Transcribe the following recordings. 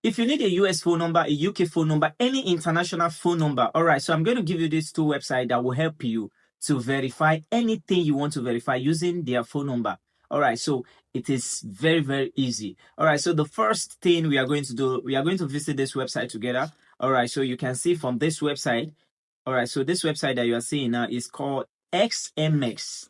if you need a US phone number, a UK phone number, any international phone number, all right, so I'm going to give you these two websites that will help you to verify anything you want to verify using their phone number. All right, so it is very, very easy. All right, so the first thing we are going to do, we are going to visit this website together. All right, so you can see from this website. All right, so this website that you are seeing now is called XMX.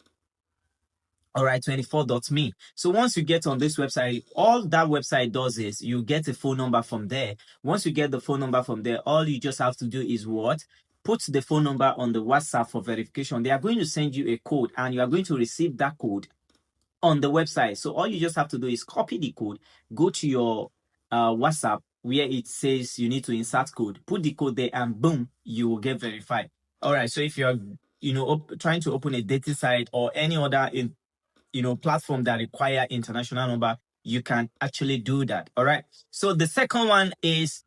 All right, 24.me. So once you get on this website, all that website does is you get a phone number from there. Once you get the phone number from there, all you just have to do is what? Put the phone number on the WhatsApp for verification. They are going to send you a code and you are going to receive that code on the website. So all you just have to do is copy the code, go to your WhatsApp where it says you need to insert code, put the code there, and boom, you will get verified. All right. So if you're, trying to open a dating site or any other platform that require international number, you can actually do that. All right. So the second one is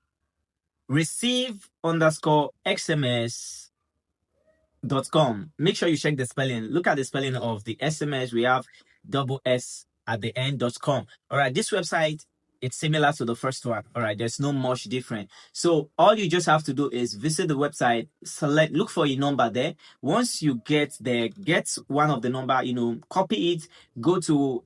receive_xms.com. Make sure you check the spelling. Look at the spelling of the SMS. We have double S at the end.com. All right. This website, it's similar to the first one. All right. There's no much different. So all you just have to do is visit the website, look for a number there. Once you get there, get one of the number, copy it, go to,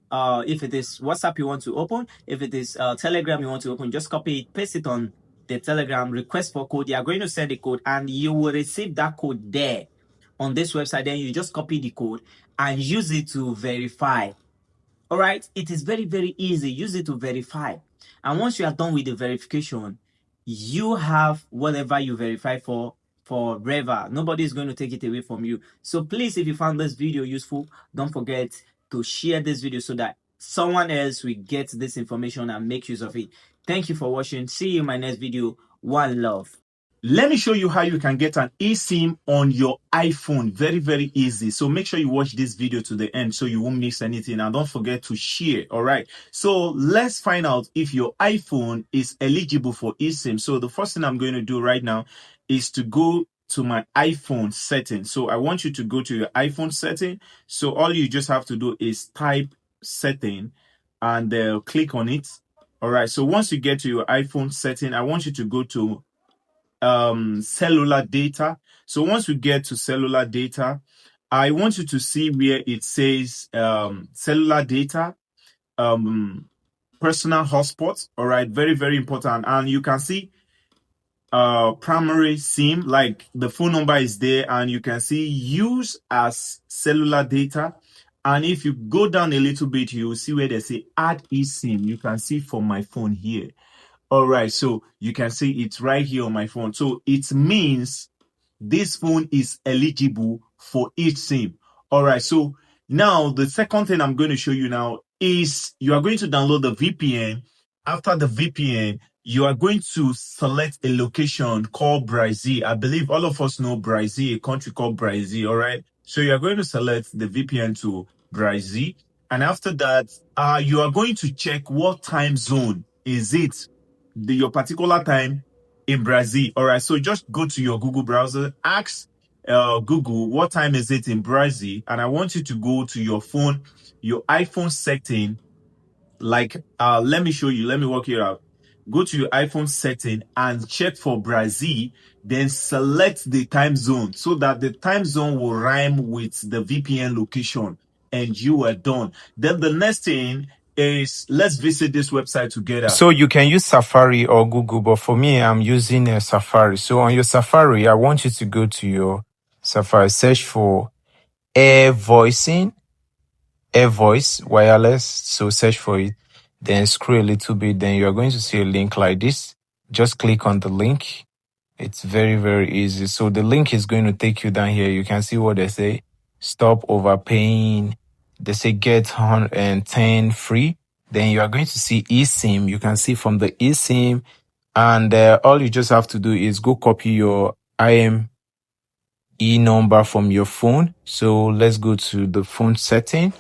if it is WhatsApp you want to open, if it is Telegram you want to open, just copy it, paste it on the Telegram, request for code. You are going to send the code and you will receive that code there on this website. Then you just copy the code and use it to verify. All right, it is very, very easy. Use it to verify. And once you are done with the verification, you have whatever you verify for forever. Nobody is going to take it away from you. So please, if you found this video useful, don't forget to share this video so that someone else will get this information and make use of it. Thank you for watching. See you in my next video. One love. Let me show you how you can get an eSIM on your iPhone. Very, very easy. So make sure you watch this video to the end so you won't miss anything. And don't forget to share. All right. So let's find out if your iPhone is eligible for eSIM. So the first thing I'm going to do right now is to go to my iPhone setting. So I want you to go to your iPhone setting. So all you just have to do is type setting and click on it. All right. So once you get to your iPhone setting, I want you to go to cellular data. So once we get to cellular data, I want you to see where it says cellular data, personal hotspots. All right, very, very important. And you can see primary SIM, like the phone number is there, and you can see use as cellular data. And if you go down a little bit, you will see where they say add eSIM. You can see for my phone here. All right, so you can see it's right here on my phone. So it means this phone is eligible for eSIM. All right, so now the second thing I'm going to show you now is you are going to download the VPN. After the VPN, you are going to select a location called Brazil. I believe all of us know Brazil, a country called Brazil. All right, so you are going to select the VPN to Brazil. And after that, you are going to check what time zone is it. Your particular time in Brazil. All right, so just go to your Google browser, ask Google what time is it in Brazil, and I want you to go to your phone, your iPhone setting. Like let me show you, let me work it out. Go to your iPhone setting and check for Brazil, then select the time zone so that the time zone will rhyme with the VPN location, and you are done. Then the next thing is let's visit this website together. So you can use Safari or Google, but for me, I'm using Safari. So on your Safari, I want you to go to your Safari, search for Air Voice Wireless. So search for it, then scroll a little bit. Then you're going to see a link like this. Just click on the link. It's very, very easy. So the link is going to take you down here. You can see what they say. Stop overpaying. They say get 110 free. Then you are going to see eSIM. You can see from the eSIM. And all you just have to do is go copy your IME number from your phone. So let's go to the phone setting.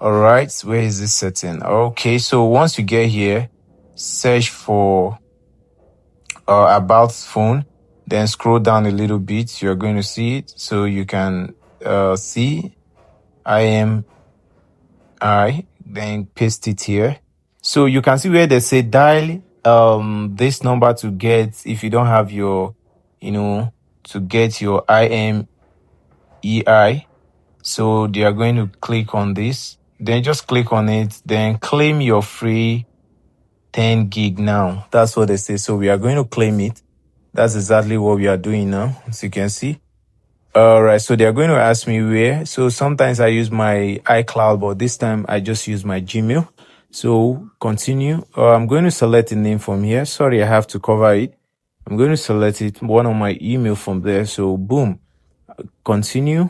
All right. Where is this setting? Okay. So once you get here, search for about phone, then scroll down a little bit. You're going to see it. So you can see IMI, then paste it here. So you can see where they say dial this number to get, if you don't have your, to get your IMEI. So they are going to click on this, then just click on it, then claim your free 10 gig now. That's what they say. So we are going to claim it. That's exactly what we are doing now, as you can see. All right, so they are going to ask me where. So sometimes I use my iCloud, but this time I just use my Gmail. So continue. I'm going to select a name from here. Sorry, I have to cover it. I'm going to select it, one of my email from there. So boom, continue.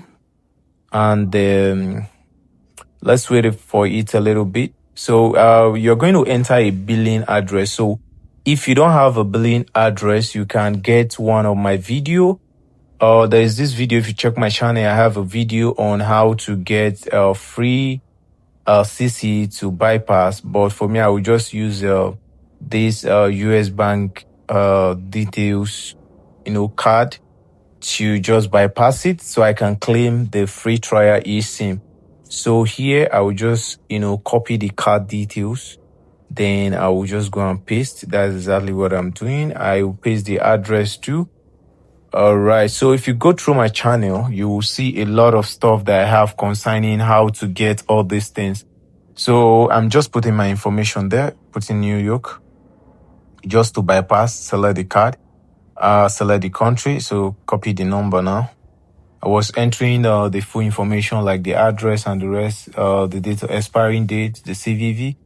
And let's wait for it a little bit. So you're going to enter a billing address. So if you don't have a billing address, you can get one of my video. There is this video. If you check my channel, I have a video on how to get free CC to bypass. But for me, I will just use this US bank details, card to just bypass it, so I can claim the free trial eSIM. So here I will just, copy the card details. Then I will just go and paste. That's exactly what I'm doing. I will paste the address too. All right. So if you go through my channel, you will see a lot of stuff that I have concerning how to get all these things. So I'm just putting my information there, putting New York, just to bypass, select the card, select the country. So copy the number now. I was entering the full information like the address and the rest, the date, expiring date, the CVV.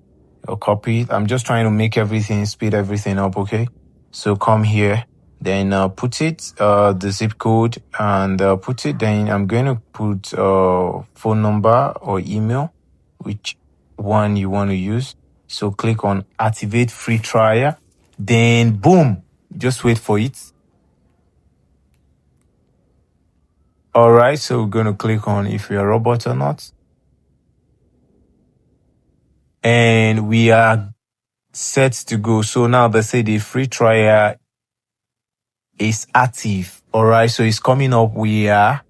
I'll copy it. I'm just trying to make everything, speed everything up, okay? So come here, then put it, the zip code, and put it. Then I'm going to put phone number or email, which one you want to use. So click on activate free trial. Then boom, just wait for it. All right, so we're going to click on if you're a robot or not. And we are set to go. So now they say the free trial is active. All right, so it's coming up. We are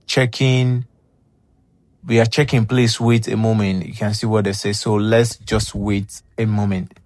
checking. Please wait a moment. You can see what they say. So let's just wait a moment.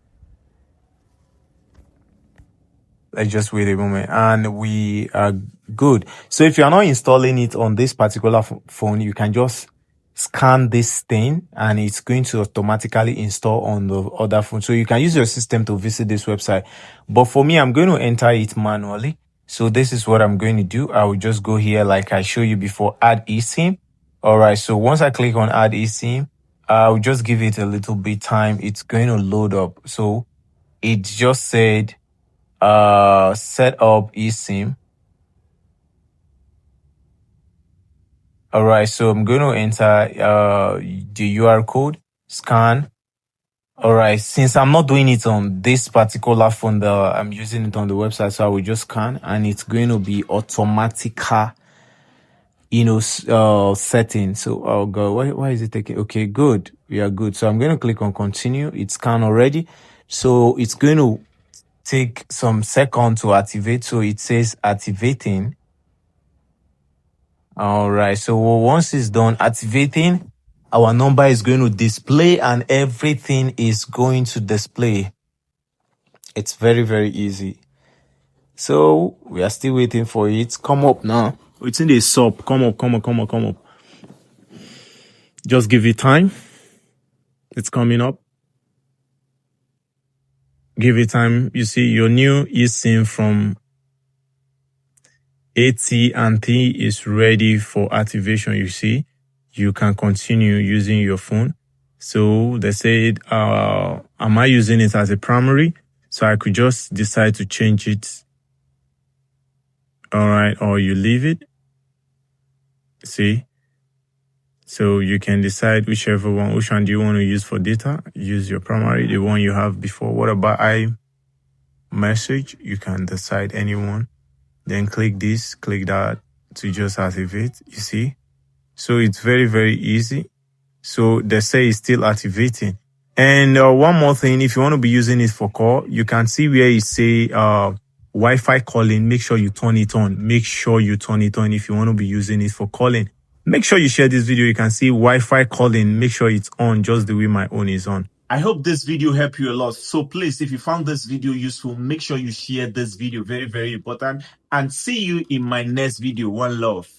Let's just wait a moment, and we are good. So if you're not installing it on this particular phone, you can just scan this thing and it's going to automatically install on the other phone. So you can use your system to visit this website. But for me, I'm going to enter it manually. So this is what I'm going to do. I will just go here like I showed you before, add eSIM. All right. So once I click on add eSIM, I'll just give it a little bit time. It's going to load up. So it just said, set up eSIM. All right, so I'm going to enter the UR code, scan. All right, since I'm not doing it on this particular phone, I'm using it on the website, so I will just scan, and it's going to be automatic, setting. So, oh god, why is it taking? Okay, good, we are good. So I'm going to click on continue. It's scanned already, so it's going to take some seconds to activate. So it says activating. All right, so once it's done activating, our number is going to display and everything is going to display. It's very, very easy. So we are still waiting for it. Come up now. It's in the sub. Come up. Just give it time. It's coming up. Give it time. You see your new eSIM from AT&T is ready for activation. You see, you can continue using your phone. So they said, am I using it as a primary? So I could just decide to change it. All right, or you leave it. See, so you can decide which one do you want to use for data. Use your primary, the one you have before. What about iMessage? You can decide anyone. Then click this, click that to just activate, you see. So it's very, very easy. So they say it's still activating. And one more thing, if you want to be using it for call, you can see where it say Wi-Fi calling. Make sure you turn it on. Make sure you turn it on if you want to be using it for calling. Make sure you share this video. You can see Wi-Fi calling. Make sure it's on just the way my own is on. I hope this video helped you a lot. So please, if you found this video useful, make sure you share this video. Very, very important. And see you in my next video. One love.